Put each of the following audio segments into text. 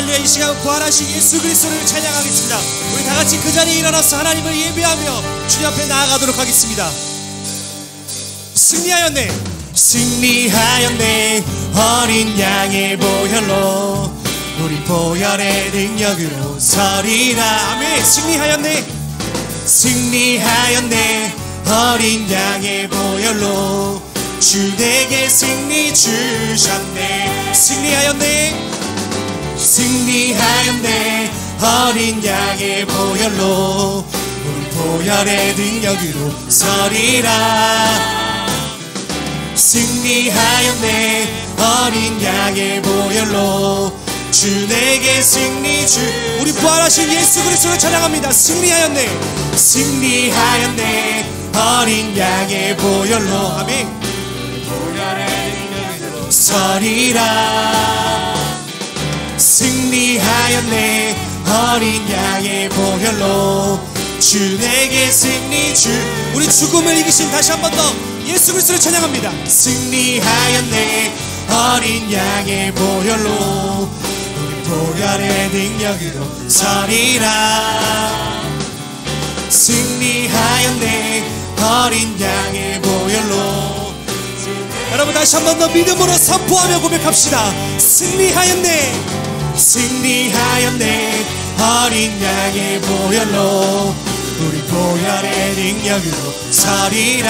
할렐루야. 이 시간 부활하신 예수 그리스도를 찬양하겠습니다. 우리 다같이 그 자리에 일어나서 하나님을 예배하며 주님 앞에 나아가도록 하겠습니다. 승리하였네, 승리하였네. 어린 양의 보혈로 우리 보혈의 능력으로 서리라. 아멘. 승리하였네, 승리하였네. 어린 양의 보혈로 주 내게 승리 주셨네. 승리하였네, 승리하였네. 어린 양의 보혈로 우리 보혈의 능력으로 서리라. 승리하였네. 어린 양의 보혈로 주 내게 승리 주. 우리 부활하신 예수 그리스도를 찬양합니다. 승리하였네, 승리하였네. 어린 양의 보혈로. 아멘. 보혈의 능력으로 서리라. 승리하였네. 어린 양의 보혈로 주 내게 승리 주. 우리 죽음을 이기신 다시 한 번 더 예수 그리스도를 찬양합니다. 승리하였네. 어린 양의 보혈로 우리 보혈의 능력으로 서리라. 승리하였네. 어린 양의 보혈로. 여러분 다시 한 번 더 믿음으로 선포하며 고백합시다. 승리하였네, 승리하였네. 어린 양의 보혈로 우리 보혈의 능력으로 서리라.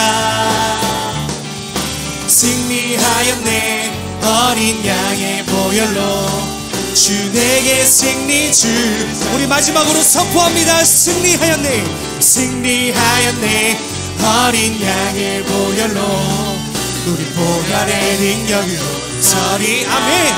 승리하였네. 어린 양의 보혈로 주 내게 승리 주. 우리 마지막으로 선포합니다. 승리하였네, 승리하였네. 어린 양의 보혈로 우리 보혈의 능력으로 서리. 아멘.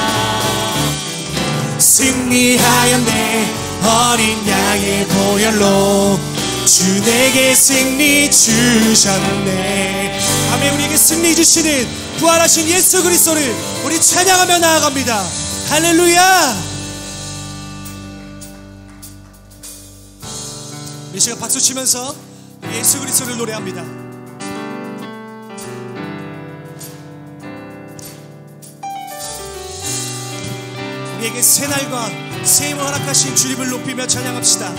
승리하였네. 어린 양의 보혈로 주 내게 승리 주셨네. 아멘. 우리에게 승리 주시는 부활하신 예수 그리스도를 우리 찬양하며 나아갑니다. 할렐루야. 이 시간 박수 치면서 예수 그리스도를 노래합니다. 우리에게 새날과 새 힘을 허락하신 주님을 높이며 찬양합시다.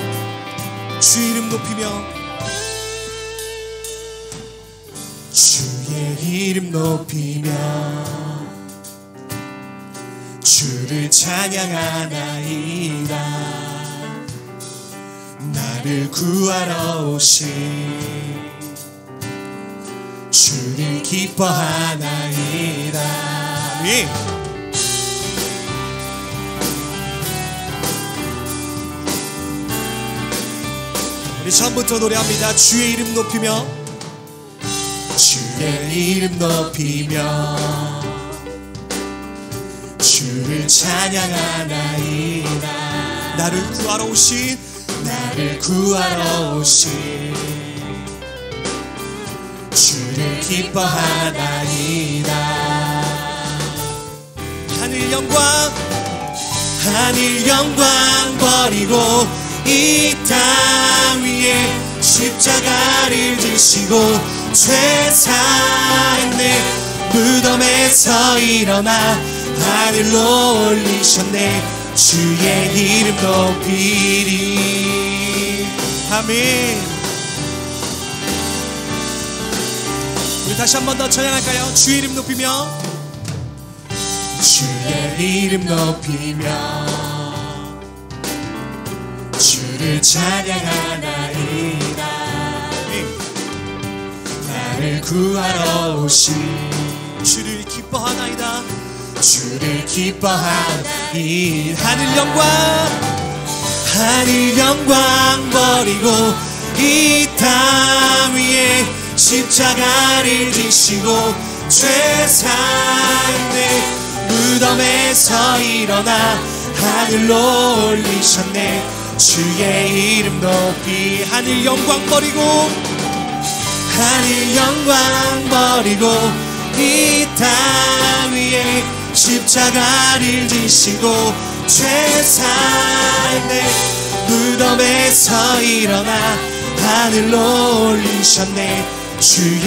주 이름 높이며 주의 이름 높이며 주를 찬양하나이다. 나를 구하러 오신 주를 기뻐하나이다. 아멘. 우리 처음부터 노래합니다. 주의 이름 높이며 주의 이름 높이며 주를 찬양하나이다. 나를 구하러 오신 주를 기뻐하나이다. 하늘 영광 버리고 이 땅 위에 십자가를 지시고 죄사했네. 무덤에서 일어나 하늘로 올리셨네. 주의 이름 높이리. 아멘. 우리 다시 한 번 더 찬양할까요? 주의 이름 높이며 주의 이름 높이며 주를 찬양하나이다. 나를 구하러 오신 주를 기뻐하나이다. 주를 기뻐하나이다. 하늘 영광 버리고 이 땅 위에 십자가를 지시고 죄사했네. 무덤에서 일어나 하늘로 올리셨네. 주의 이름 높이. 하늘 영광 버리고 이 땅 위에 십자가를 지시고 죄사했네. 무덤에서 일어나 하늘로 올리셨네. 주의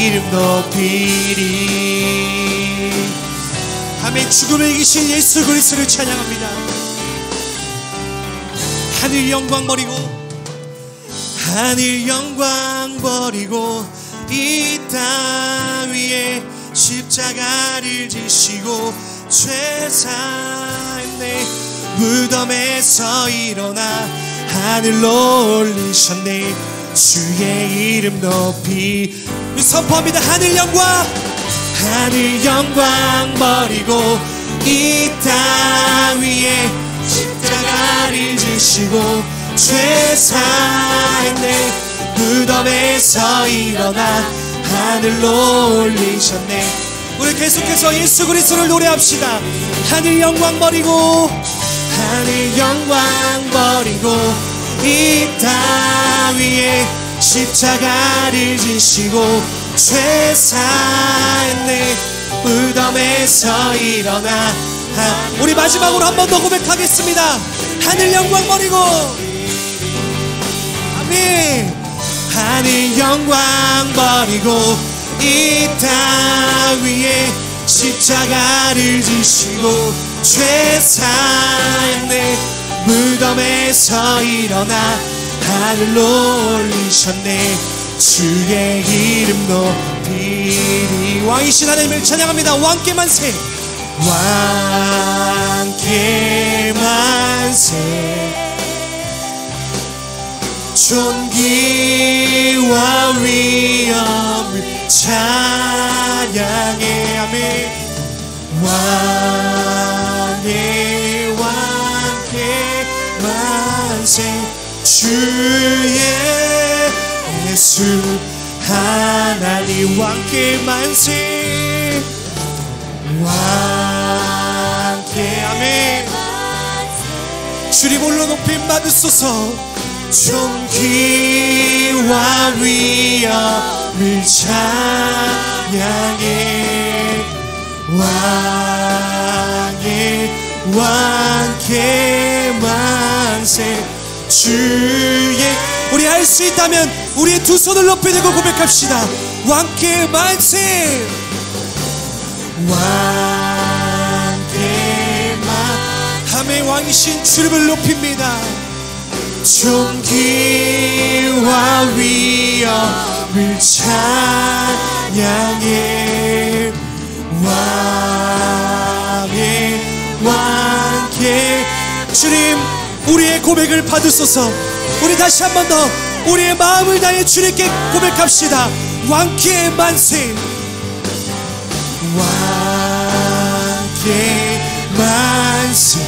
이름 높이리. 아멘. 죽음을 이기신 예수 그리스도를 찬양합니다. 하늘 영광 버리고 하늘 영광 버리고 이 땅 위에 십자가를 지시고 죄 사했네. 무덤에서 일어나 하늘로 올리셨네. 주의 이름 높이 선포합니다. 하늘 영광 버리고 이 땅 위에 십자가를 지시고 죄 사했네. 무덤에서 일어나 하늘로 올리셨네. 우리 계속해서 예수 그리스도를 노래합시다. 하늘 영광 버리고 하늘 영광 버리고 이 땅 위에 십자가를 지시고 죄 사했네. 무덤에서 일어나 우리 마지막으로 한 번 더 고백하겠습니다. 하늘 영광 버리고 아멘. 하늘 영광 버리고 이 땅 위에 십자가를 지시고 죄 사했네. 무덤에서 일어나 하늘로 올리셨네. 주의 이름 높이리. 왕이신 하나님을 찬양합니다. 왕께 만세 왕께 만세. 존귀와 위엄을 찬양해. 아멘. 왕께 만세. 주의 예수 하나님 왕께 만세. 왕께 아멘. 주님 홀로 높임 받으소서. 존귀와 위엄을 찬양해. 왕께 만세. 주의 우리 할 수 있다면 우리의 두 손을 높이 들고 고백합시다. 왕께 만세. 왕께 아멘. 왕이신 주님을 높입니다. 존귀와 위엄을 찬양해. 왕께 주님 우리의 고백을 받으소서. 우리 다시 한 번 더 우리의 마음을 다해 주님께 고백합시다. 왕께 만세. 왕께 만세.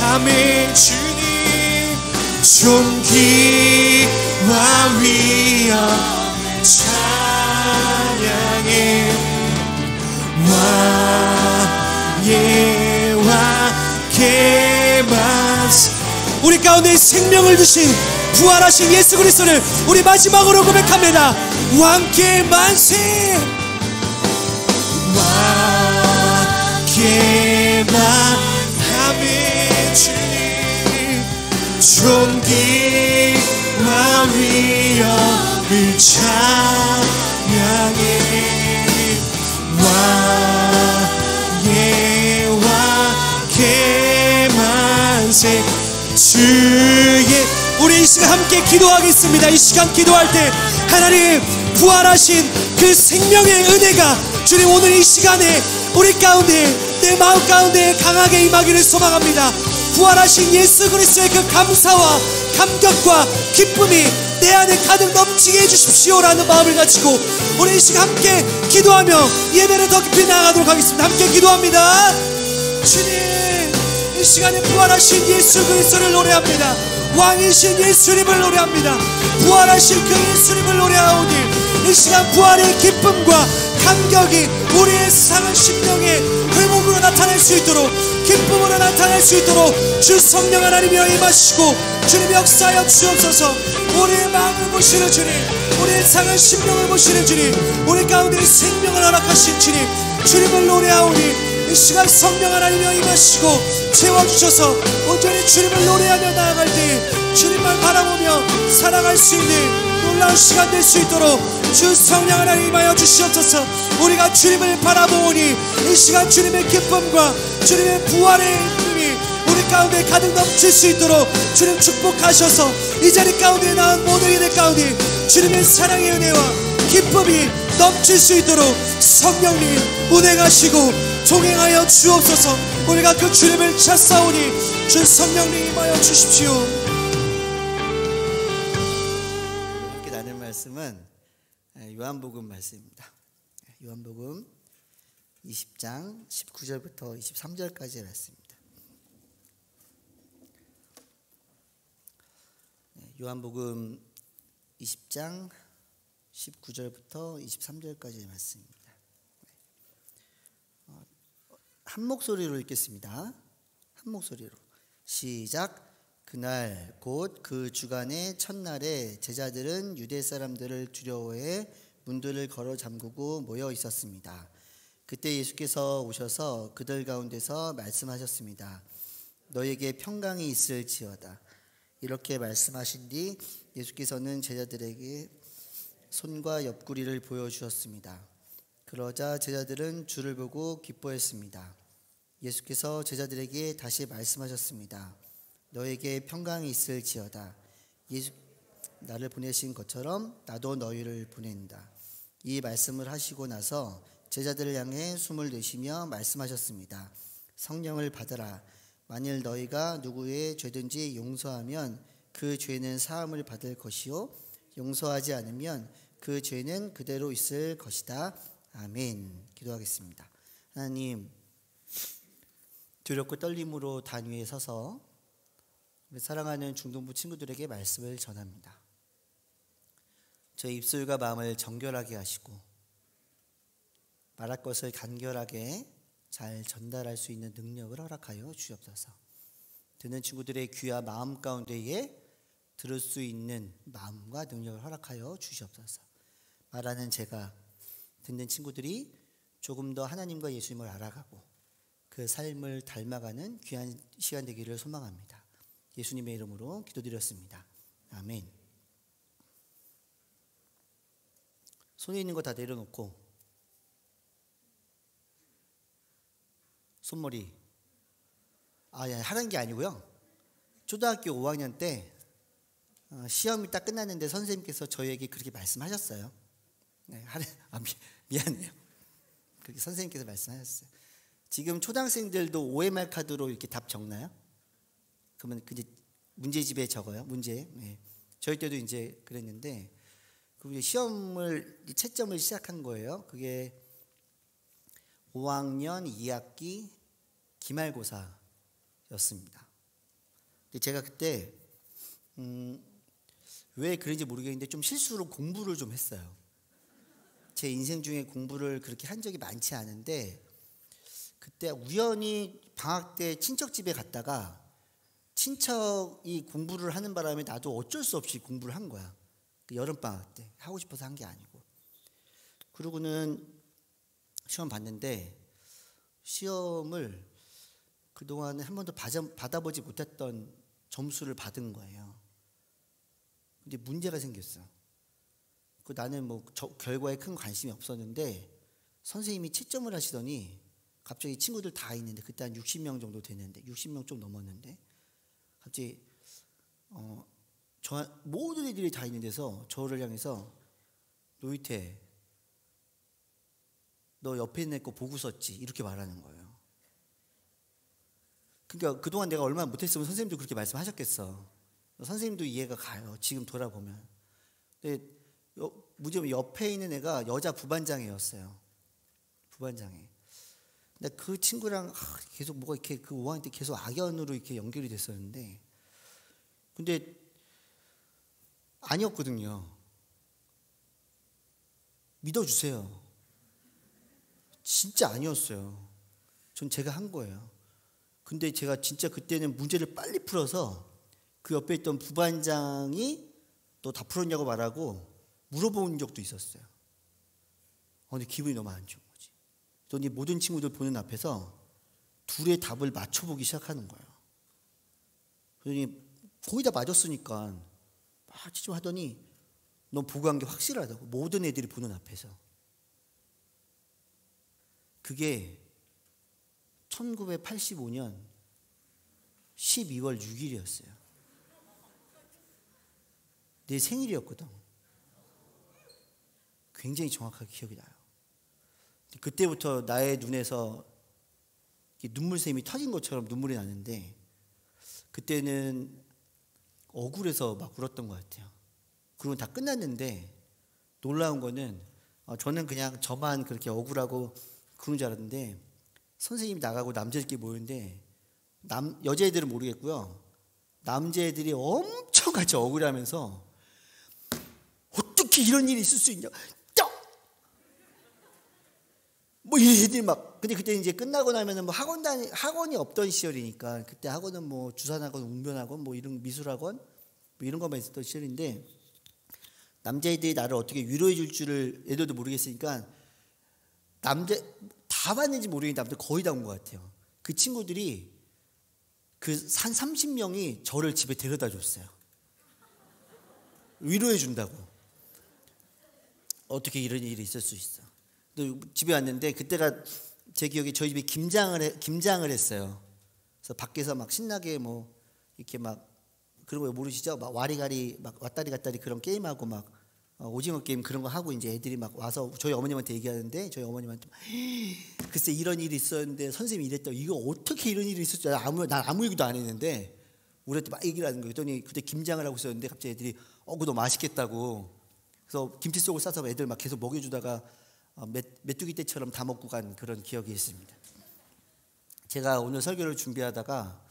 아멘. 주님 존귀와 위엄 찬양해. 왕께 만세. 우리 가운데 생명을 주신 부활하신 예수 그리스도를 우리 마지막으로 고백합니다. 왕께 만세. 왕께 만세. 주님 존귀와 위엄을 찬양해. 왕께 만세. 주의 우리 이 시간 함께 기도하겠습니다. 이 시간 기도할 때 하나님 부활하신 그 생명의 은혜가 주님 오늘 이 시간에 우리 가운데 내 마음 가운데 강하게 임하기를 소망합니다. 부활하신 예수 그리스도의 그 감사와 감격과 기쁨이 내 안에 가득 넘치게 해주십시오라는 마음을 가지고 우리 이 시간 함께 기도하며 예배를 더 깊이 나아가도록 하겠습니다. 함께 기도합니다. 주님 이 시간에 부활하신 예수 그리스도를 노래합니다. 왕이신 예수님을 노래합니다. 부활하신 그 예수님을 노래하오니 이 시간 부활의 기쁨과 감격이 우리의 상한 심령에 회복으로 나타날 수 있도록 기쁨으로 나타날 수 있도록 주 성령 하나님이여 임하시고 주님 역사하여 주옵소서. 우리의 마음을 보시는 주님, 우리의 상한 심령을 보시는 주님, 우리 가운데 생명을 허락하신 주님, 주님을 노래하오니 이 시간 성령 하나님이여 임하시고 채워주셔서 온전히 주님을 노래하며 나아갈 때 주님만 바라보며 살아갈 수 있는 놀라운 시간 될 수 있도록 주 성령 하나님 임하여 주시옵소서. 우리가 주님을 바라보오니 이 시간 주님의 기쁨과 주님의 부활의 힘이 우리 자리 가운데 가득 넘칠 수 있도록 주님 축복하셔서 이 자리 가운데 나온 모든 이들 가운데 주님의 사랑의 은혜와 기쁨이 넘칠 수 있도록 성령님 운행하시고 동행하여 주옵소서. 우리가 그 주님을 찾사오니 주 성령님 임하여 주십시오. 함께 나눌 말씀은 요한복음 말씀입니다. 요한복음 20장 19절부터 23절까지의 말씀입니다. 요한복음 20장 19절부터 23절까지의 말씀입니다. 한 목소리로 읽겠습니다. 한 목소리로 시작. 그날 곧 그 주간의 첫날에 제자들은 유대 사람들을 두려워해 문들을 걸어 잠그고 모여 있었습니다. 그때 예수께서 오셔서 그들 가운데서 말씀하셨습니다. 너에게 평강이 있을지어다. 이렇게 말씀하신 뒤 예수께서는 제자들에게 손과 옆구리를 보여주셨습니다. 그러자 제자들은 주를 보고 기뻐했습니다. 예수께서 제자들에게 다시 말씀하셨습니다. 너에게 평강이 있을지어다. 예수 나를 보내신 것처럼 나도 너희를 보낸다. 이 말씀을 하시고 나서 제자들을 향해 숨을 내쉬며 말씀하셨습니다. 성령을 받으라. 만일 너희가 누구의 죄든지 용서하면 그 죄는 사함을 받을 것이요 용서하지 않으면 그 죄는 그대로 있을 것이다. 아멘. 기도하겠습니다. 하나님, 두렵고 떨림으로 단 위에 서서 사랑하는 중동부 친구들에게 말씀을 전합니다. 저의 입술과 마음을 정결하게 하시고 말할 것을 간결하게 잘 전달할 수 있는 능력을 허락하여 주옵소서. 듣는 친구들의 귀와 마음 가운데에 들을 수 있는 마음과 능력을 허락하여 주시옵소서. 말하는 제가, 듣는 친구들이 조금 더 하나님과 예수님을 알아가고 그 삶을 닮아가는 귀한 시간 되기를 소망합니다. 예수님의 이름으로 기도드렸습니다. 아멘. 손에 있는 거 다 내려놓고 손머리 하는 게 아니고요. 초등학교 5학년 때 시험이 딱 끝났는데 선생님께서 저희에게 그렇게 말씀하셨어요. 네, 미안해요. 그렇게 선생님께서 말씀하셨어요. 지금 초등학생들도 OMR 카드로 이렇게 답 적나요? 그러면 이제 문제집에 적어요. 문제. 네. 저희 때도 이제 그랬는데 그 시험을 채점을 시작한 거예요. 그게 5학년 2학기 기말고사였습니다. 근데 제가 그때 왜 그런지 모르겠는데 좀 실수로 공부를 좀 했어요. 제 인생 중에 공부를 그렇게 한 적이 많지 않은데 그때 우연히 방학 때 친척 집에 갔다가 친척이 공부를 하는 바람에 나도 어쩔 수 없이 공부를 한 거야. 여름방학 때 하고 싶어서 한 게 아니고. 그러고는 시험 봤는데 시험을 그동안 한 번도 받아보지 못했던 점수를 받은 거예요. 근데 문제가 생겼어. 나는 결과에 큰 관심이 없었는데 선생님이 채점을 하시더니 갑자기 친구들 다 있는데 그때 한 60명 정도 됐는데 60명 좀 넘었는데 갑자기 모든 애들이 다 있는 데서 저를 향해서 노이태 너 옆에 있는 애 거 보고 썼지 이렇게 말하는 거예요. 그러니까 그동안 내가 얼마나 못했으면 선생님도 그렇게 말씀하셨겠어. 선생님도 이해가 가요. 지금 돌아보면. 근데 문제는 옆에 있는 애가 여자 부반장이었어요. 부반장이. 근데 그 친구랑 계속 뭐가 이렇게 그 5학년 때 계속 악연으로 이렇게 연결이 됐었는데 근데 아니었거든요. 믿어주세요. 진짜 아니었어요. 전 제가 한 거예요. 근데 제가 진짜 그때는 문제를 빨리 풀어서 그 옆에 있던 부반장이 너 다 풀었냐고 말하고 물어본 적도 있었어요. 근데 기분이 너무 안 좋은 거지. 그랬더니 모든 친구들 보는 앞에서 둘의 답을 맞춰보기 시작하는 거예요. 그러더니 거의 다 맞았으니까 좀 하더니 너 보고 한 게 확실하다고. 모든 애들이 보는 앞에서. 그게 1985년 12월 6일이었어요. 내 생일이었거든. 굉장히 정확하게 기억이 나요. 그때부터 나의 눈에서 눈물샘이 터진 것처럼 눈물이 나는데, 그때는 억울해서 막 울었던 것 같아요. 그리고 다 끝났는데 놀라운 거는 저는 그냥 저만 그렇게 억울하고 그런 줄 알았는데, 선생님이 나가고 남자들끼리 모였는데 여자애들은 모르겠고요, 남자애들이 엄청 같이 억울해하면서 어떻게 이런 일이 있을 수 있냐, 뭐 얘들이 막. 근데 그때 이제 끝나고 나면은 뭐 학원이 없던 시절이니까, 그때 학원은 뭐 주산학원, 웅변학원, 뭐 이런 미술학원 뭐 이런 것만 있었던 시절인데, 남자애들이 나를 어떻게 위로해 줄 줄을 애들도 모르겠으니까 남자 다 봤는지 모르겠는데 아무튼 거의 다 온 것 같아요. 그 친구들이 그 한 30명이 저를 집에 데려다 줬어요. 위로해 준다고. 어떻게 이런 일이 있을 수 있어. 집에 왔는데 그때가 제 기억에 저희 집에 김장을 했어요. 그래서 밖에서 막 신나게 뭐 이렇게 막 그런 거 모르시죠? 막 와리가리 막 왔다리 갔다리 그런 게임하고 막 오징어 게임 그런 거 하고 이제 애들이 막 와서 저희 어머님한테 얘기하는데, 저희 어머님한테 글쎄 이런 일이 있었는데 선생님이 이랬다고. 이거 어떻게 이런 일이 있었지? 난 아무 얘기도 안 했는데 우리한테 막 얘기를 하는 거예요. 그랬더니 그때 김장을 하고 있었는데 갑자기 애들이 그거 너무 맛있겠다고. 그래서 김치 속을 싸서 애들 막 계속 먹여주다가 메뚜기 떼처럼 다 먹고 간 그런 기억이 있습니다. 제가 오늘 설교를 준비하다가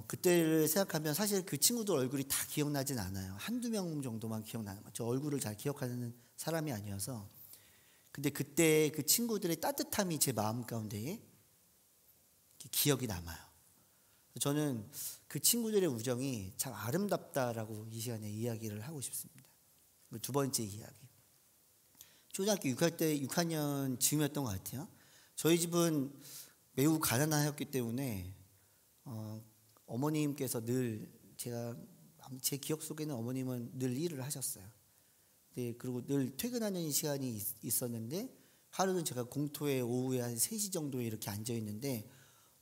그때를 생각하면 사실 그 친구들 얼굴이 다 기억나진 않아요. 한두 명 정도만 기억나는 거죠. 얼굴을 잘 기억하는 사람이 아니어서. 근데 그때 그 친구들의 따뜻함이 제 마음 가운데에 기억이 남아요. 저는 그 친구들의 우정이 참 아름답다라고 이 시간에 이야기를 하고 싶습니다. 두 번째 이야기. 초등학교 6학년 즈음이었던 것 같아요. 저희 집은 매우 가난하였기 때문에 어머님께서 늘 제 기억 속에는 어머님은 늘 일을 하셨어요. 네, 그리고 늘 퇴근하는 시간이 있었는데 하루는 제가 공터에 오후에 한 3시 정도에 이렇게 앉아 있는데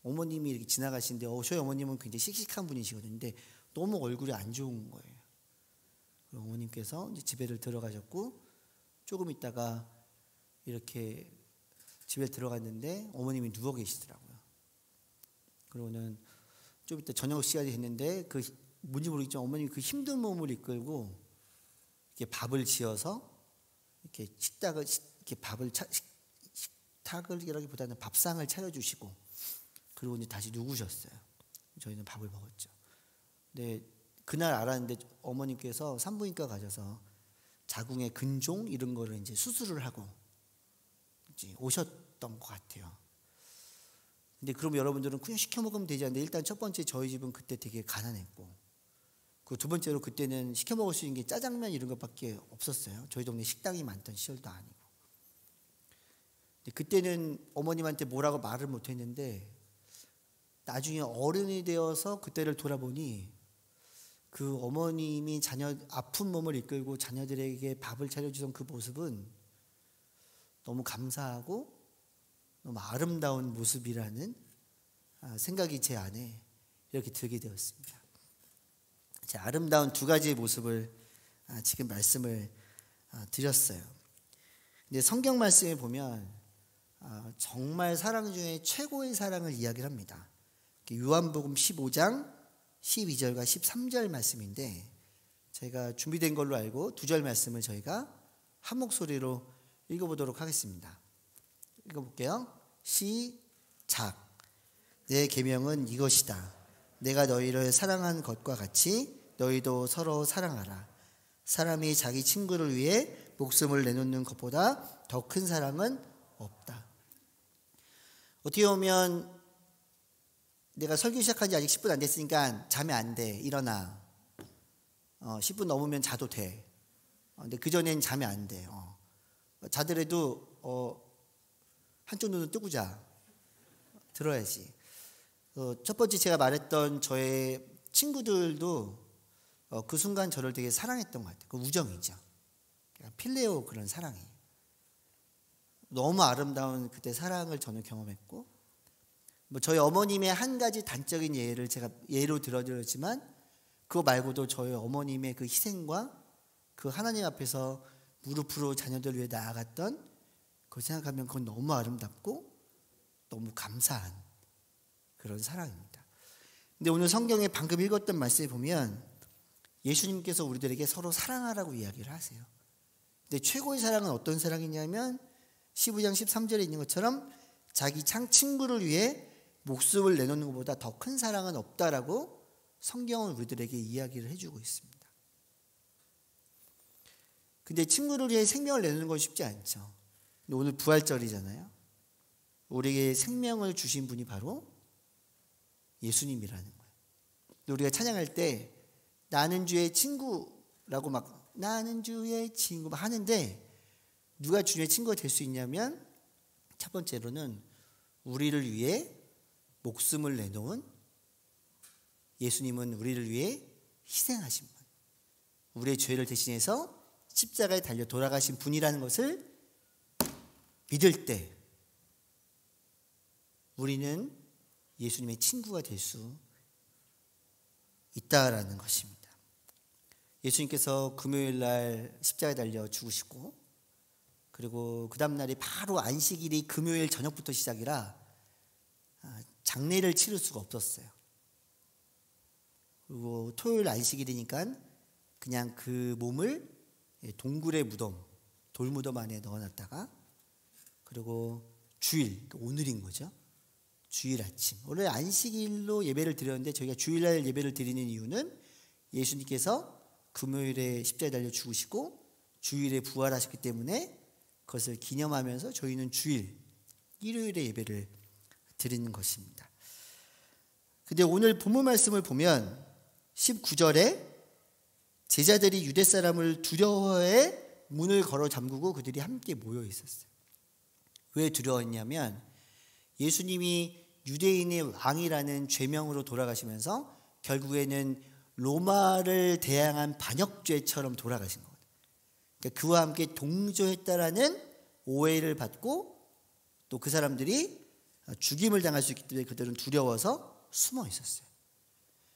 어머님이 이렇게 지나가시는데 저희 어머님은 굉장히 씩씩한 분이시거든요. 근데 너무 얼굴이 안 좋은 거예요. 어머님께서 이제 집에를 들어가셨고 조금 있다가 이렇게 집에 들어갔는데 어머님이 누워 계시더라고요. 그러고는 좀 이따 저녁 시간이 됐는데 뭔지 모르겠지만 어머님이 그 힘든 몸을 이끌고 이렇게 밥을 지어서 이렇게 식탁이라기보다는 밥상을 차려주시고 그리고 이제 다시 누구셨어요. 저희는 밥을 먹었죠. 근데 그날 알았는데 어머님께서 산부인과 가셔서 자궁의 근종 이런 거를 이제 수술을 하고 이제 오셨던 것 같아요. 근데 그럼 여러분들은 그냥 시켜 먹으면 되지 않는데, 일단 첫 번째 저희 집은 그때 되게 가난했고, 그 두 번째로 그때는 시켜 먹을 수 있는 게 짜장면 이런 것밖에 없었어요. 저희 동네 식당이 많던 시절도 아니고. 근데 그때는 어머님한테 뭐라고 말을 못했는데 나중에 어른이 되어서 그때를 돌아보니 그 어머님이 아픈 몸을 이끌고 자녀들에게 밥을 차려주던 그 모습은 너무 감사하고 너무 아름다운 모습이라는 생각이 제 안에 이렇게 들게 되었습니다. 제 아름다운 두 가지의 모습을 지금 말씀을 드렸어요. 근데 성경 말씀에 보면 정말 사랑 중에 최고의 사랑을 이야기를 합니다. 요한복음 15장 12절과 13절 말씀인데, 저희가 준비된 걸로 알고 두 절 말씀을 저희가 한 목소리로 읽어보도록 하겠습니다. 읽어볼게요. 시작. 내 계명은 이것이다. 내가 너희를 사랑한 것과 같이 너희도 서로 사랑하라. 사람이 자기 친구를 위해 목숨을 내놓는 것보다 더 큰 사랑은 없다. 어떻게 보면 내가 설교 시작한 지 아직 10분 안 됐으니까 자면 안 돼. 일어나. 10분 넘으면 자도 돼. 근데 그전엔 자면 안 돼. 자더라도 한쪽 눈은 뜨고 자. 들어야지. 첫 번째 제가 말했던 저의 친구들도 그 순간 저를 되게 사랑했던 것 같아요. 그 우정이죠. 필레오 그런 사랑이. 너무 아름다운 그때 사랑을 저는 경험했고, 뭐 저희 어머님의 한 가지 단적인 예를 제가 예로 들어드렸지만 그거 말고도 저희 어머님의 그 희생과 그 하나님 앞에서 무릎으로 자녀들 위해 나아갔던 그거 생각하면 그건 너무 아름답고 너무 감사한 그런 사랑입니다. 근데 오늘 성경에 방금 읽었던 말씀에 보면 예수님께서 우리들에게 서로 사랑하라고 이야기를 하세요. 근데 최고의 사랑은 어떤 사랑이냐면 15장 13절에 있는 것처럼 자기 친구를 위해 목숨을 내놓는 것보다 더 큰 사랑은 없다라고 성경은 우리들에게 이야기를 해주고 있습니다. 근데 친구를 위해 생명을 내놓는 건 쉽지 않죠. 근데 오늘 부활절이잖아요. 우리에게 생명을 주신 분이 바로 예수님이라는 거예요. 근데 우리가 찬양할 때 나는 주의 친구라고 막 나는 주의 친구 막 하는데 누가 주의 친구가 될 수 있냐면 첫 번째로는 우리를 위해 목숨을 내놓은 예수님은 우리를 위해 희생하신 분, 우리의 죄를 대신해서 십자가에 달려 돌아가신 분이라는 것을 믿을 때 우리는 예수님의 친구가 될 수 있다라는 것입니다. 예수님께서 금요일 날 십자가에 달려 죽으시고 그리고 그 다음 날이 바로 안식일이 금요일 저녁부터 시작이라 장례를 치를 수가 없었어요. 그리고 토요일 안식일이니까 그냥 그 몸을 동굴의 무덤, 돌무덤 안에 넣어놨다가 그리고 주일, 오늘인 거죠. 주일 아침. 원래 안식일로 예배를 드렸는데 저희가 주일날 예배를 드리는 이유는 예수님께서 금요일에 십자가에 달려 죽으시고 주일에 부활하셨기 때문에 그것을 기념하면서 저희는 주일, 일요일에 예배를 드리는 것입니다. 근데 오늘 본문 말씀을 보면 19절에 제자들이 유대 사람을 두려워해 문을 걸어 잠그고 그들이 함께 모여 있었어요. 왜 두려웠냐면 예수님이 유대인의 왕이라는 죄명으로 돌아가시면서 결국에는 로마를 대항한 반역죄처럼 돌아가신 거예요. 그러니까 그와 함께 동조했다라는 오해를 받고 또 그 사람들이 죽임을 당할 수 있기 때문에 그들은 두려워서 숨어 있었어요.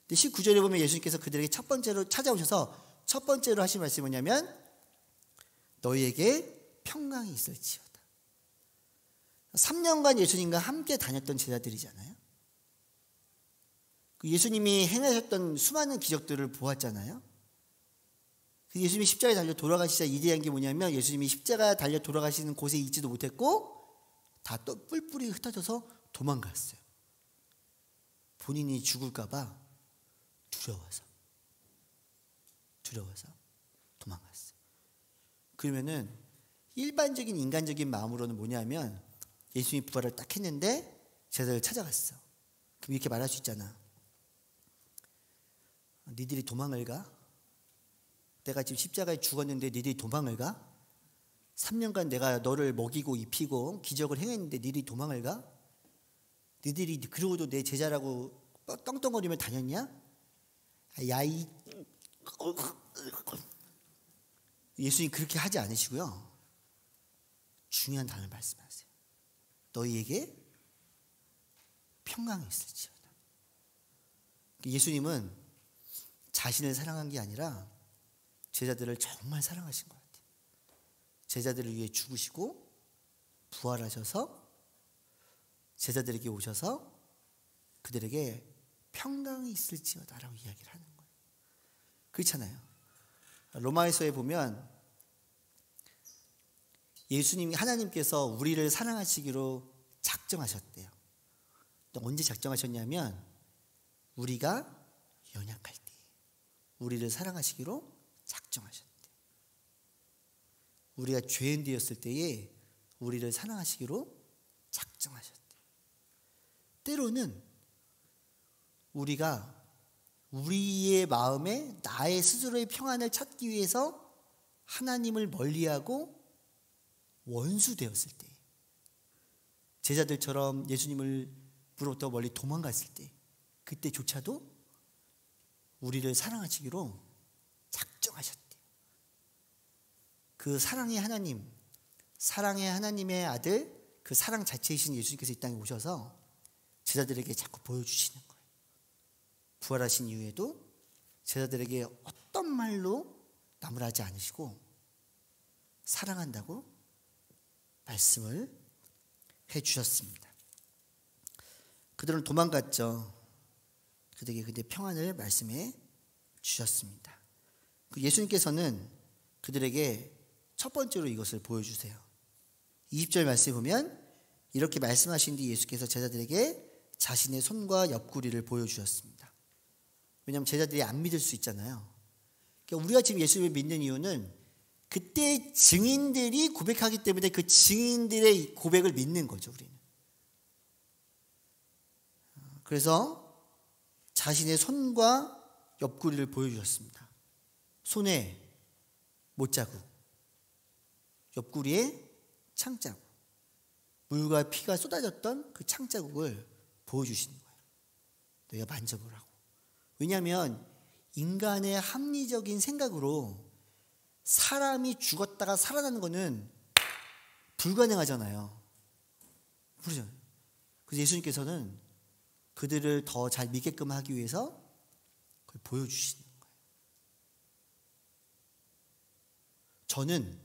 근데 19절에 보면 예수님께서 그들에게 첫 번째로 찾아오셔서 첫 번째로 하신 말씀이 뭐냐면 너희에게 평강이 있을지어다. 3년간 예수님과 함께 다녔던 제자들이잖아요. 예수님이 행하셨던 수많은 기적들을 보았잖아요. 예수님이 십자가에 달려 돌아가시자 이대한 게 뭐냐면 예수님이 십자가에 달려 돌아가시는 곳에 있지도 못했고 다 또 뿔뿔이 흩어져서 도망갔어요. 본인이 죽을까 봐 두려워서 도망갔어요. 그러면은 일반적인 인간적인 마음으로는 뭐냐면 예수님이 부활을 딱 했는데 제자들을 찾아갔어. 그럼 이렇게 말할 수 있잖아. 니들이 도망을 가? 내가 지금 십자가에 죽었는데 니들이 도망을 가? 3년간 내가 너를 먹이고 입히고 기적을 행했는데 니들이 도망을 가? 니들이 그러고도 내 제자라고 떵떵거리며 다녔냐? 야이 예수님 그렇게 하지 않으시고요. 중요한 단어를 말씀하세요. 너희에게 평강이 있을지어다. 예수님은 자신을 사랑한 게 아니라 제자들을 정말 사랑하신 것 같아요. 제자들을 위해 죽으시고 부활하셔서 제자들에게 오셔서 그들에게 평강이 있을지어다라고 이야기를 하는 거예요. 그렇잖아요. 로마에서에 보면 예수님이 하나님께서 우리를 사랑하시기로 작정하셨대요. 언제 작정하셨냐면 우리가 연약할 때 우리를 사랑하시기로 작정하셨대요. 우리가 죄인 되었을 때에 우리를 사랑하시기로 작정하셨대요. 때로는 우리가 우리의 마음에 나의 스스로의 평안을 찾기 위해서 하나님을 멀리하고 원수 되었을 때, 제자들처럼 예수님으로부터 멀리 도망갔을 때, 그때조차도 우리를 사랑하시기로 작정하셨대요. 그 사랑의 하나님, 사랑의 하나님의 아들, 그 사랑 자체이신 예수님께서 이 땅에 오셔서 제자들에게 자꾸 보여주시는 거예요. 부활하신 이후에도 제자들에게 어떤 말로 나무라지 않으시고 사랑한다고 말씀을 해주셨습니다. 그들은 도망갔죠. 그들에게 근데 평안을 말씀해 주셨습니다. 예수님께서는 그들에게 첫 번째로 이것을 보여주세요. 20절 말씀에 보면 이렇게 말씀하신 뒤 예수께서 제자들에게 자신의 손과 옆구리를 보여주셨습니다. 왜냐하면 제자들이 안 믿을 수 있잖아요. 그러니까 우리가 지금 예수님을 믿는 이유는 그때 증인들이 고백하기 때문에 그 증인들의 고백을 믿는 거죠. 우리는. 그래서 자신의 손과 옆구리를 보여주셨습니다. 손에 못자국, 옆구리에 창자국, 물과 피가 쏟아졌던 그 창자국을 보여주시는 거예요. 너희가 만져보라고. 왜냐하면 인간의 합리적인 생각으로 사람이 죽었다가 살아나는 거는 불가능하잖아요. 그렇죠? 그래서 예수님께서는 그들을 더 잘 믿게끔 하기 위해서 그걸 보여주시는 거예요. 저는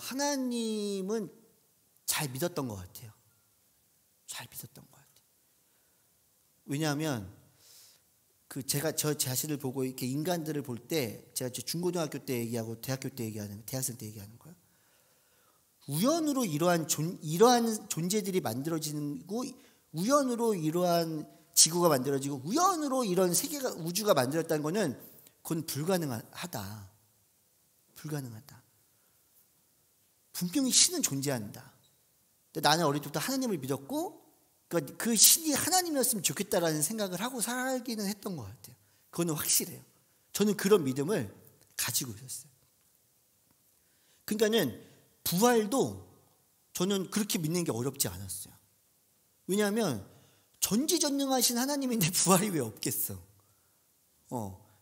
하나님은 잘 믿었던 것 같아요. 잘 믿었던 것 같아요. 왜냐하면 제가 저 자신을 보고 이렇게 인간들을 볼 때 제가 중고등학교 때 얘기하고 대학교 때 얘기하는 대학생 때 얘기하는 거예요. 우연으로 이러한 존재들이 만들어지고 우연으로 이러한 지구가 만들어지고 우연으로 이런 세계가 우주가 만들어졌다는 거는 그건 불가능하다. 불가능하다. 분명히 신은 존재한다. 근데 나는 어릴 때부터 하나님을 믿었고 그 신이 하나님이었으면 좋겠다라는 생각을 하고 살기는 했던 것 같아요. 그거는 확실해요. 저는 그런 믿음을 가지고 있었어요. 그러니까는 부활도 저는 그렇게 믿는 게 어렵지 않았어요. 왜냐하면 전지전능하신 하나님인데 부활이 왜 없겠어?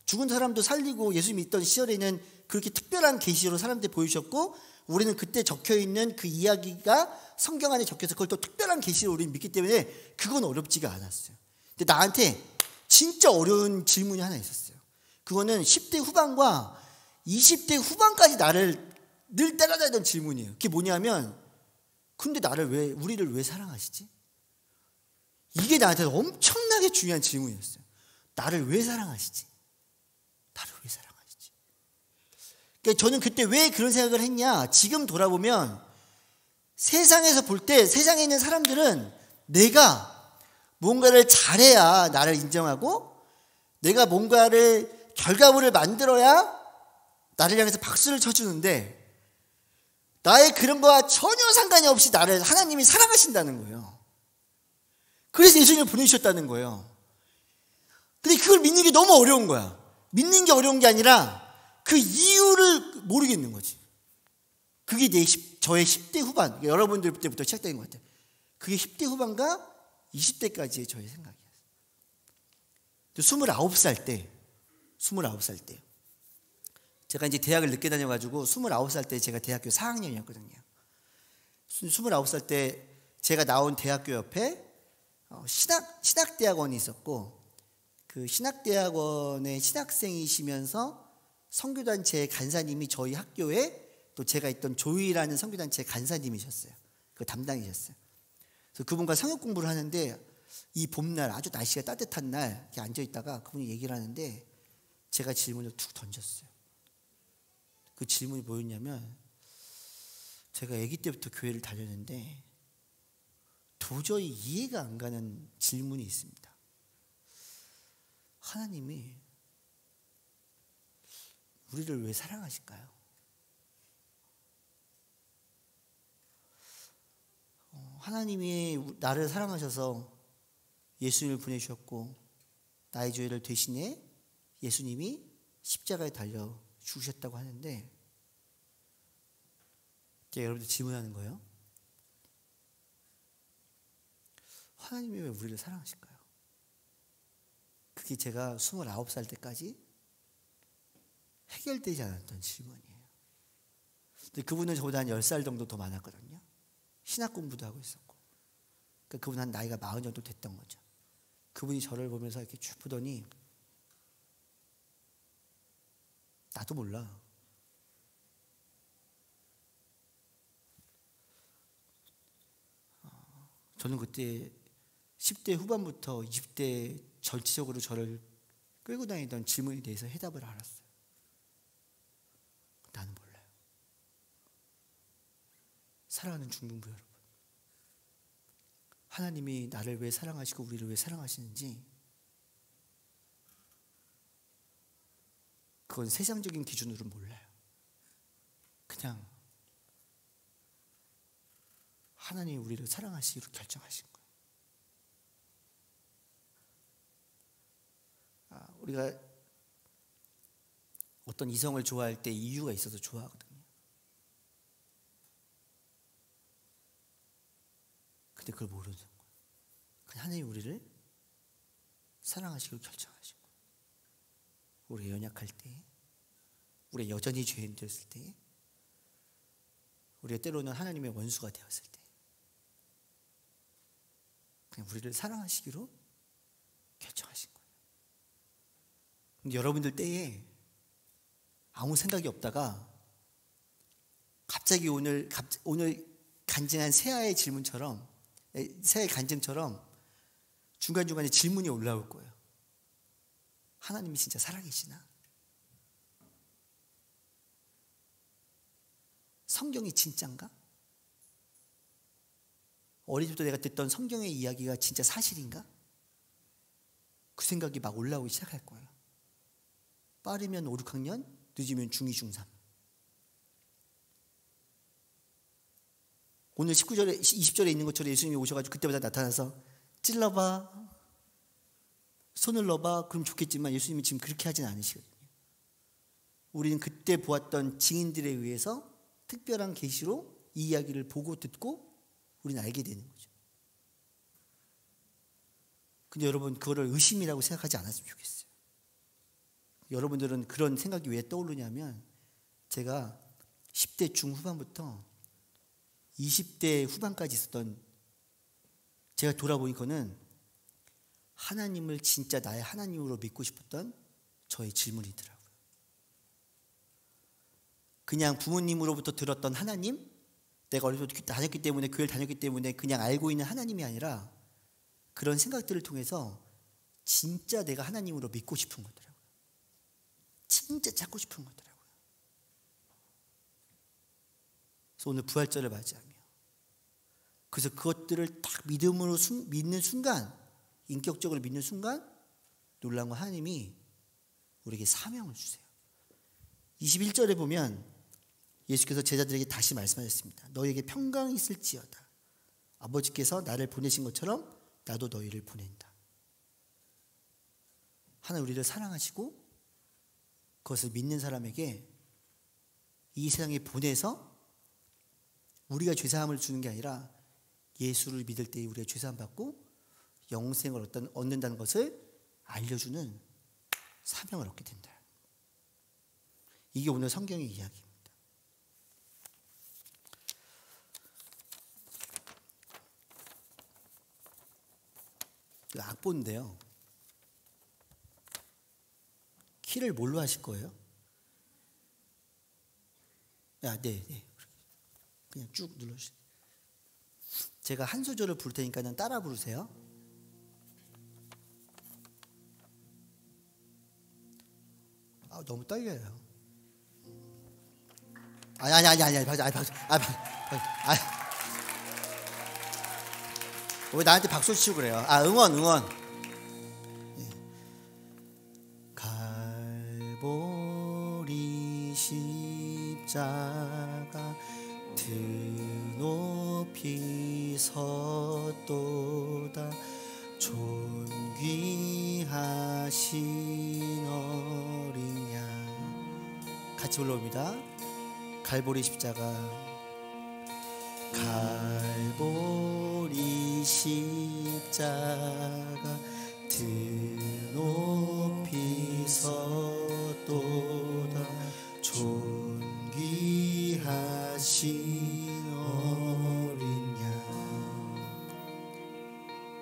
죽은 사람도 살리고 예수 믿던 시절에는 그렇게 특별한 계시로 사람들이 보여주셨고 우리는 그때 적혀있는 그 이야기가 성경 안에 적혀서 그걸 또 특별한 계시로 우리는 믿기 때문에 그건 어렵지가 않았어요. 근데 나한테 진짜 어려운 질문이 하나 있었어요. 그거는 10대 후반과 20대 후반까지 나를 늘 따라다니던 질문이에요. 그게 뭐냐면 근데 우리를 왜 사랑하시지? 이게 나한테 엄청나게 중요한 질문이었어요. 나를 왜 사랑하시지? 나를 왜 사랑하시지? 그러니까 저는 그때 왜 그런 생각을 했냐? 지금 돌아보면 세상에서 볼 때 세상에 있는 사람들은 내가 뭔가를 잘해야 나를 인정하고 내가 뭔가를 결과물을 만들어야 나를 향해서 박수를 쳐주는데 나의 그런 거와 전혀 상관이 없이 나를 하나님이 사랑하신다는 거예요. 그래서 예수님을 보내주셨다는 거예요. 근데 그걸 믿는 게 너무 어려운 거야. 믿는 게 어려운 게 아니라 그 이유를 모르겠는 거지. 그게 저의 10대 후반, 여러분들 때부터 시작된 것 같아요. 그게 10대 후반과 20대까지의 저의 생각이었어요. 29살 때 제가 이제 대학을 늦게 다녀가지고 29살 때 제가 대학교 4학년이었거든요. 29살 때 제가 나온 대학교 옆에 신학대학원이 있었고 그 신학대학원의 신학생이시면서 선교단체 간사님이 저희 학교에 또 제가 있던 조이라는 선교단체 간사님이셨어요. 그 담당이셨어요. 그래서 그분과 성역 공부를 하는데 이 봄날 아주 날씨가 따뜻한 날 이렇게 앉아있다가 그분이 얘기를 하는데 제가 질문을 툭 던졌어요. 그 질문이 뭐였냐면 제가 아기 때부터 교회를 다녔는데 도저히 이해가 안 가는 질문이 있습니다. 하나님이 우리를 왜 사랑하실까요? 하나님이 나를 사랑하셔서 예수님을 보내주셨고 나의 죄를 대신해 예수님이 십자가에 달려 죽으셨다고 하는데 제가 여러분들 질문하는 거예요. 하나님이 왜 우리를 사랑하실까요? 그게 제가 29살 때까지 해결되지 않았던 질문이에요. 근데 그분은 저보다 한 10살 정도 더 많았거든요. 신학 공부도 하고 있었고. 그러니까 그분 한 나이가 40 정도 됐던 거죠. 그분이 저를 보면서 이렇게 쭉 보더니 나도 몰라. 저는 그때 10대 후반부터 20대 전체적으로 저를 끌고 다니던 질문에 대해서 해답을 알았어요. 나는 몰라요. 사랑하는 중등부 여러분, 하나님이 나를 왜 사랑하시고 우리를 왜 사랑하시는지 그건 세상적인 기준으로 몰라요. 그냥 하나님이 우리를 사랑하시기로 결정하신 거예요. 우리가 어떤 이성을 좋아할 때 이유가 있어서 좋아하거든요. 근데 그걸 모르는 거예요. 그냥 하나님이 우리를 사랑하시기로 결정하신 거예요. 우리가 연약할 때, 우리가 여전히 죄인 되었을 때, 우리가 때로는 하나님의 원수가 되었을 때 그냥 우리를 사랑하시기로 결정하신 거예요. 근데 여러분들 때에 아무 생각이 없다가 갑자기 오늘 간증한 새아의 질문처럼, 새아의 간증처럼 중간중간에 질문이 올라올 거예요. 하나님이 진짜 살아계시나? 성경이 진짠가? 어릴 때부터 내가 듣던 성경의 이야기가 진짜 사실인가? 그 생각이 막 올라오기 시작할 거예요. 빠르면 5, 6학년, 늦으면 중2, 중3. 오늘 19절에, 20절에 있는 것처럼 예수님이 오셔가지고 그때마다 나타나서 찔러봐, 손을 넣어봐, 그럼 좋겠지만 예수님이 지금 그렇게 하진 않으시거든요. 우리는 그때 보았던 증인들에 의해서 특별한 계시로 이 이야기를 보고 듣고 우리는 알게 되는 거죠. 근데 여러분, 그거를 의심이라고 생각하지 않았으면 좋겠어요. 여러분들은 그런 생각이 왜 떠오르냐면, 제가 10대 중후반부터 20대 후반까지 있었던, 제가 돌아보니까는 하나님을 진짜 나의 하나님으로 믿고 싶었던 저의 질문이더라고요. 그냥 부모님으로부터 들었던 하나님, 내가 어릴 때부터 다녔기 때문에, 교회를 다녔기 때문에 그냥 알고 있는 하나님이 아니라 그런 생각들을 통해서 진짜 내가 하나님으로 믿고 싶은 거더라고요. 진짜 찾고 싶은 거더라고요. 그래서 오늘 부활절을 맞이하며, 그래서 그것들을 딱 믿음으로 믿는 순간, 인격적으로 믿는 순간 놀라운 건 하나님이 우리에게 사명을 주세요. 21절에 보면 예수께서 제자들에게 다시 말씀하셨습니다. 너희에게 평강이 있을지어다. 아버지께서 나를 보내신 것처럼 나도 너희를 보낸다. 하나님 우리를 사랑하시고 그것을 믿는 사람에게 이 세상에 보내서 우리가 죄사함을 주는 게 아니라 예수를 믿을 때 우리가 죄사함 받고 영생을 얻는다는 것을 알려주는 사명을 얻게 된다. 이게 오늘 성경의 이야기입니다. 악보인데요. 키를 뭘로 하실 거예요? 네. 그냥 쭉 눌러주세요. 제가 한 소절을 부를 테니까 따라 부르세요. 너무 떨려요. 왜 나한테 박수 치고 그래요? 응원. 갈보리 십자가 드높이 섰도다. 존귀하신 어린 양. 같이 올라옵니다. 갈보리 십자가, 갈보리 십자가 드높이 섰도다. 존귀하신 어린 양.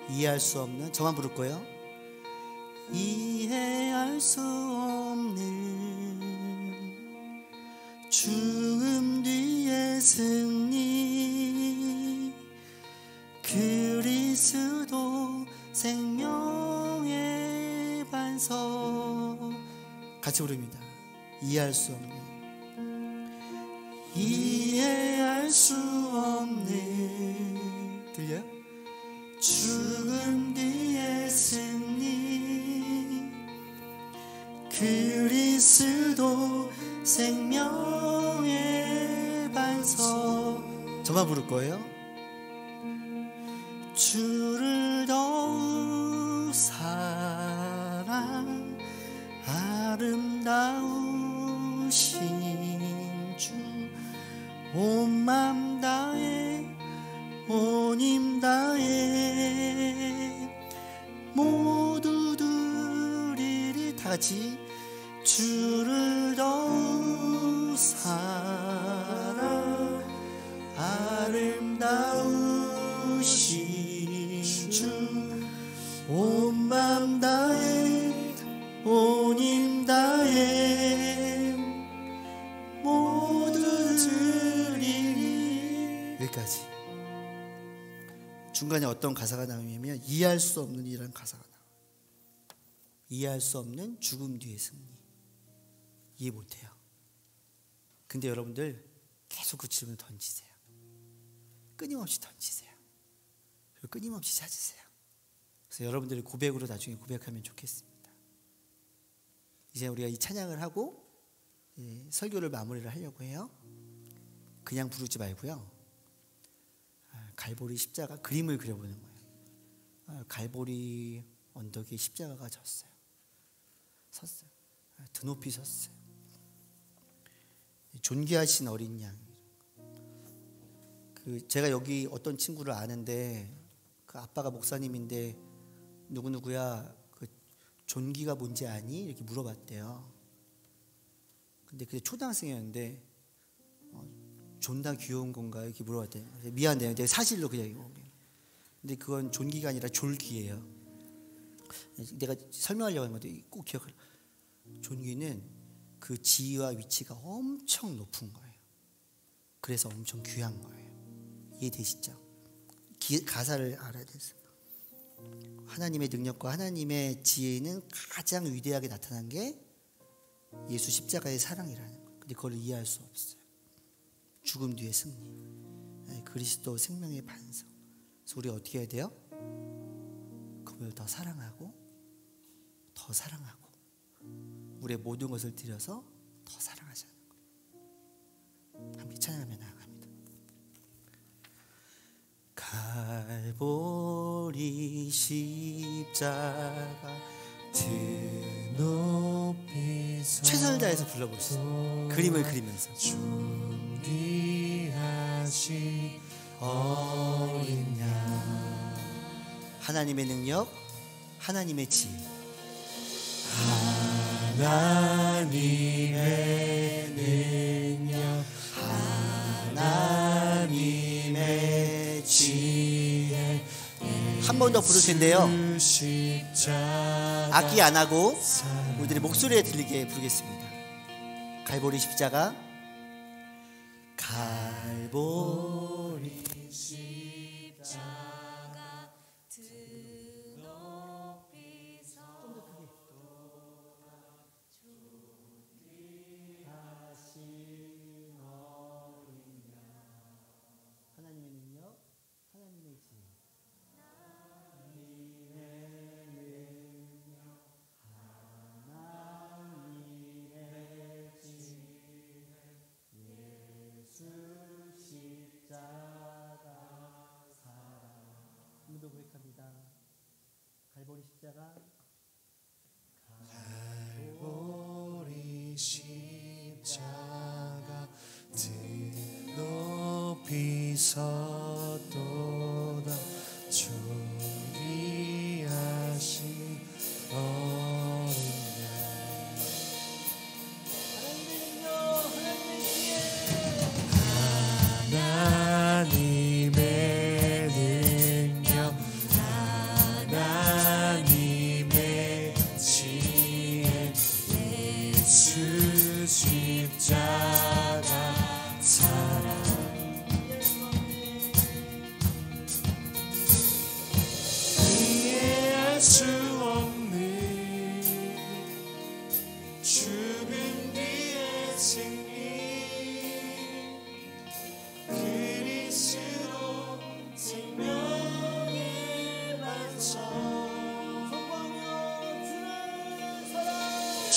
이해할 수 없는, 저만 부를 거예요. 이해할 수 없는 죽음 뒤의 승리, 그리스도 생명의 반석. 같이 부릅니다. 이해할 수 없는, 이해할 수 없는, 들려요? 죽음 뒤의 승리, 그리스도 생명의 반석. 저만 부를 거예요. 주를 더욱 사랑, 아름다우신 주, 온 맘 다해 온 힘 다해 모두 드리리. 다 같이. 주를 더욱 사랑, 아름다우신 주, 온 맘 다해 온 힘 다해 모두 드리리. 여기까지. 중간에 어떤 가사가 나오냐면 이해할 수 없는 이라는 가사가 나와요. 이해할 수 없는 죽음 뒤의 승리. 이해 못해요. 근데 여러분들 계속 그 질문을 던지세요. 끊임없이 던지세요. 그리고 끊임없이 찾으세요. 그래서 여러분들의 고백으로 나중에 고백하면 좋겠습니다. 이제 우리가 이 찬양을 하고 설교를 마무리를 하려고 해요. 그냥 부르지 말고요, 갈보리 십자가 그림을 그려보는 거예요. 갈보리 언덕에 십자가가 섰어요. 드높이 섰어요. 존귀하신 어린 양. 제가 여기 어떤 친구를 아는데 그 아빠가 목사님인데 누구누구야 그 존귀가 뭔지 아니? 이렇게 물어봤대요. 근데 그게 초등학생이었는데 존나 귀여운 건가 이렇게 물어봤대요. 미안해요. 근데 사실로 그냥 이거. 근데 그건 존귀가 아니라 졸귀예요. 내가 설명하려고 한 건데 꼭 기억하라. 존귀는 그 지위와 위치가 엄청 높은 거예요. 그래서 엄청 귀한 거예요. 이해되시죠? 가사를 알아야 돼서. 하나님의 능력과 하나님의 지혜는 가장 위대하게 나타난 게 예수 십자가의 사랑이라는 거예요. 근데 그걸 이해할 수 없어요. 죽음 뒤의 승리, 그리스도 생명의 반석. 그래서 우리 어떻게 해야 돼요? 그분을 더 사랑하고 더 사랑하고 우리의 모든 것을 들여서 더 사랑하자는 거예요. 함께 찬양하며 나아갑니다. 갈보리 십자가 드높이 최선을 다해서 불러보시죠. 그림을 그리면서. 존귀하신 어린 양, 하나님의 능력, 하나님의 지혜, 하나님의 능력, 하나님의 지혜. 한 번 더 부를 텐데요, 악기 안 하고 우리들의 목소리에 들리게 부르겠습니다. 갈보리 십자가, 갈보리 십자가 드높이 존귀하신 어린 양, 하나님의 능력, 하나님의 지혜, 고백합니다. 갈보리 십자가, 갈보리 십자가 드높이 섰도다. 존귀하신 어린 양, 하나님의 능력, 하나님의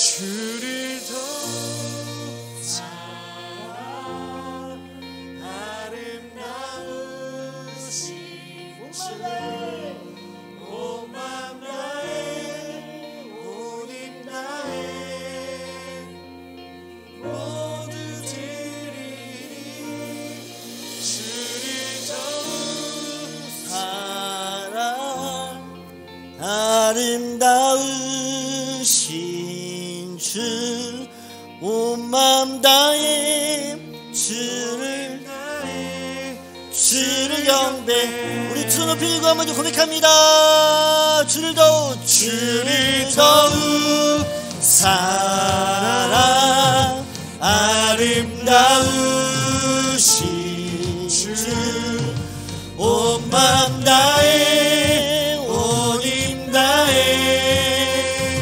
주를 더 사랑 아름다우신 주의 온 맘 다해 온 힘 다해 모두 드리리 주를 더욱 사랑 아름다우신 주 온 맘 다해 주를 경배. 우리 두 손 높이 들고 한번 좀 고백합니다. 주를 더욱 사랑 아름다우신 주 온 맘 다해 온 힘 다해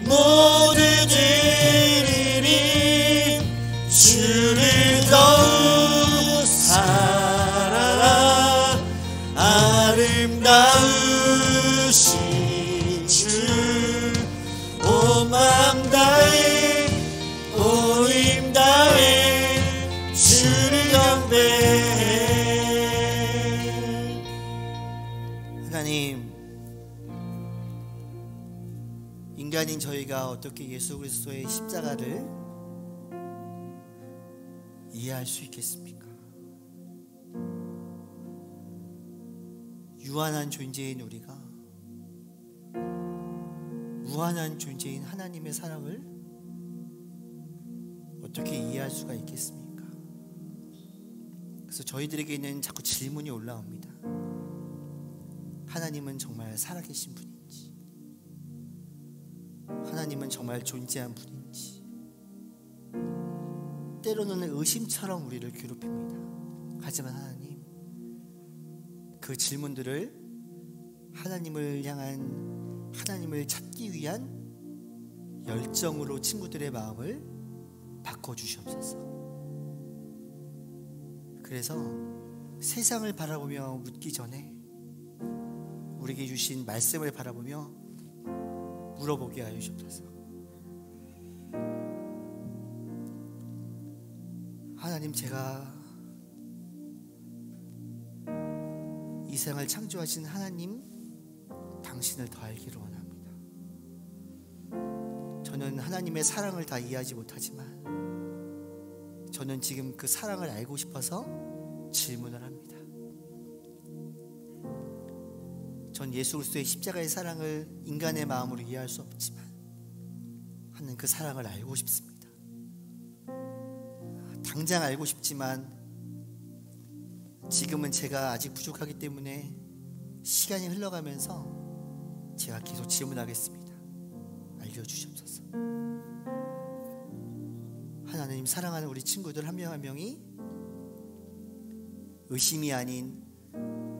모두 드리리 주를 더욱 사랑 아름다우신 주 온 맘 다해 온 힘 다해 주를 경배해. 하나님, 인간인 저희가 어떻게 예수 그리스도의 십자가를 이해할 수 있겠습니까? 유한한 존재인 우리가 무한한 존재인 하나님의 사랑을 어떻게 이해할 수가 있겠습니까? 그래서 저희들에게는 자꾸 질문이 올라옵니다. 하나님은 정말 살아계신 분인지, 하나님은 정말 존재한 분인지, 때로는 의심처럼 우리를 괴롭힙니다. 하지만 하나님, 그 질문들을 하나님을 향한, 하나님을 찾기 위한 열정으로 친구들의 마음을 바꿔주시옵소서. 그래서 세상을 바라보며 묻기 전에 우리에게 주신 말씀을 바라보며 물어보게 하여 주옵소서. 하나님, 제가 이 세상을 창조하신 하나님 당신을 더 알기를 원합니다. 저는 하나님의 사랑을 다 이해하지 못하지만 저는 지금 그 사랑을 알고 싶어서 질문을 합니다. 전 예수 그리스도의 십자가의 사랑을 인간의 마음으로 이해할 수 없지만 하는 그 사랑을 알고 싶습니다. 당장 알고 싶지만 지금은 제가 아직 부족하기 때문에 시간이 흘러가면서 제가 계속 질문하겠습니다. 알려주시옵소서. 하나님, 사랑하는 우리 친구들 한 명 한 명이 의심이 아닌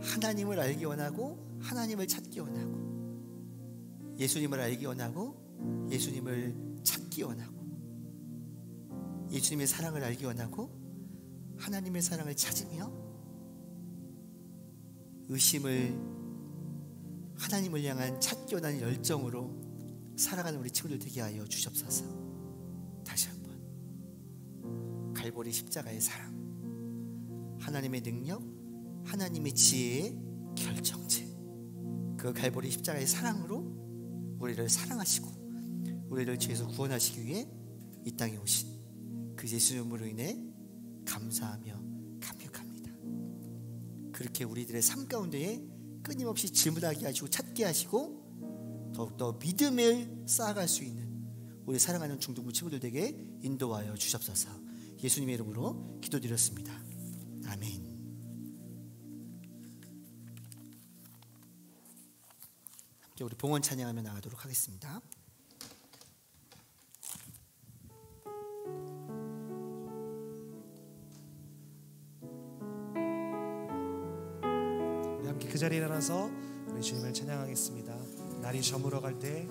하나님을 알기 원하고 하나님을 찾기 원하고 예수님을 알기 원하고 예수님을 찾기 원하고 예수님의 사랑을 알기 원하고 하나님의 사랑을 찾으며 의심을 하나님을 향한 찾기 원하는 열정으로 살아가는 우리 친구들 되게 하여 주시옵소서. 다시 한번 갈보리 십자가의 사랑, 하나님의 능력, 하나님의 지혜의 결정체, 그 갈보리 십자가의 사랑으로 우리를 사랑하시고 우리를 죄에서 구원하시기 위해 이 땅에 오신 그 예수님으로 인해 감사하며 감격합니다. 그렇게 우리들의 삶 가운데에 끊임없이 질문하게 하시고 찾게 하시고 더욱더 믿음을 쌓아갈 수 있는 우리 사랑하는 중등부 친구들에게 인도하여 주시옵소서. 예수님의 이름으로 기도드렸습니다. 아멘. 우리 봉헌 찬양하며 나가도록 하겠습니다. 우리 함께 그 자리에 일어나서 우리 주님을 찬양하겠습니다. 날이 저물어 갈 때,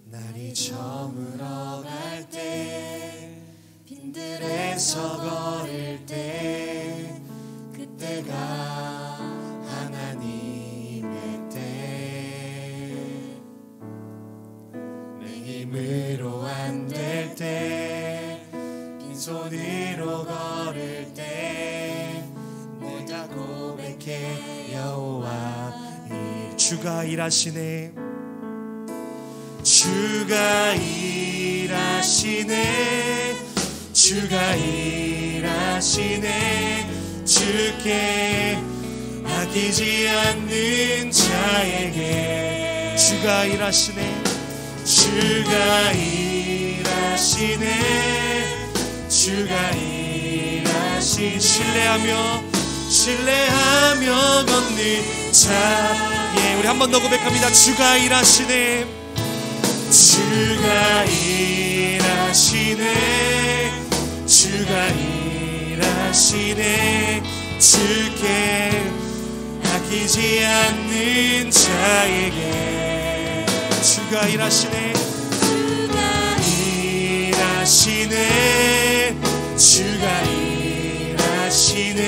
날이 저물어 갈 때, 빈들에서 걸을 때, 그때가 하나님의 때, 매일 힘으로 안 될 때 빈손으로 걸을 때 내가 고백해 여호와 주가 일하시네 주가 일하시네 주가 일하시네 주께 아끼지 않는 자에게 주가 일하시네 주가 일하시네 주가 일하시네 신뢰하며 걷는 자에 우리 한 번 더 고백합니다 주가 일하시네 주가 일하시네 주가 일하시네 주께 아끼지 않는 자에게 주가 일하시네 주가 일하시네 주가 일하시네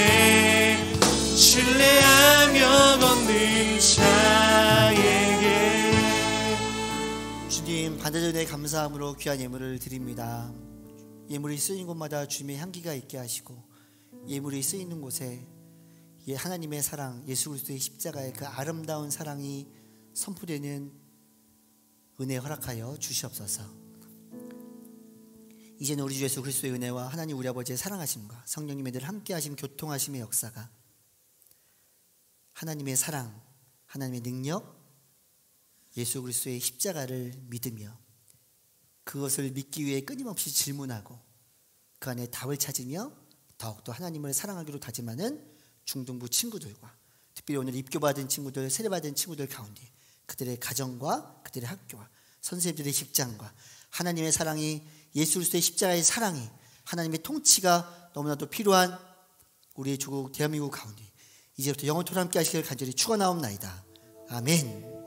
신뢰하며 걷는 자에게 주님 반자전에 감사함으로 귀한 예물을 드립니다. 예물이 쓰인 곳마다 주님의 향기가 있게 하시고 예물이 쓰이는 곳에 하나님의 사랑 예수 그리스도의 십자가의 그 아름다운 사랑이 선포되는 은혜 허락하여 주시옵소서. 이제는 우리 주 예수 그리스도의 은혜와 하나님 우리 아버지의 사랑하심과 성령님의 늘 함께하심 교통하심의 역사가 하나님의 사랑 하나님의 능력 예수 그리스도의 십자가를 믿으며 그것을 믿기 위해 끊임없이 질문하고 그 안에 답을 찾으며 더욱더 하나님을 사랑하기로 다짐하는 중등부 친구들과 특별히 오늘 입교받은 친구들 세례받은 친구들 가운데 그들의 가정과 그들의 학교와 선생님들의 직장과 하나님의 사랑이 예수 그리스도의 십자가의 사랑이 하나님의 통치가 너무나도 필요한 우리의 조국 대한민국 가운데 이제부터 영원토록 함께 하시기를 간절히 축원하옵나이다. 아멘.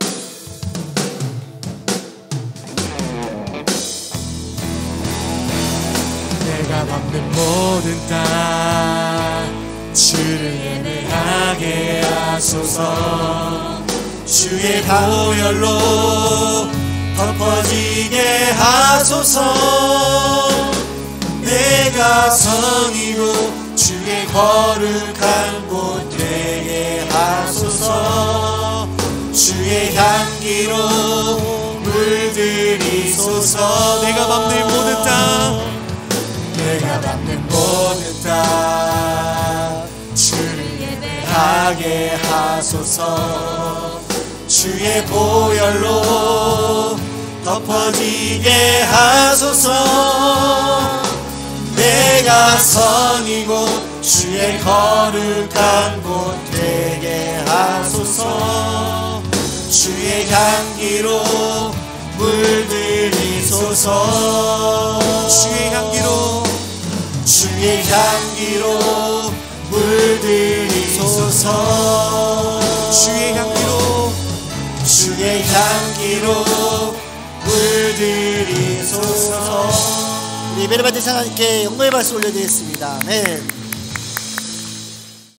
내가 밟는 모든 땅 주를 예배하게 하소서 주의 보혈로 덮어지게 하소서 내가 선이고 주의 거룩한 곳 되게 하소서 주의 향기로 물들이소서 내가 밟는 모든 땅 내가 밟는 모든 땅 주를 예배하게 하소서 주의 보혈로 덮어지게 하소서 내가 선이고 주의 거룩한 곳 되게 하소서 주의 향기로 물들이소서 주의 향기로 물들이소서 주의 향기로 물들이소서. 우리 예배를 받으신 하나님께 영광의 박수 올려드리겠습니다. 아멘.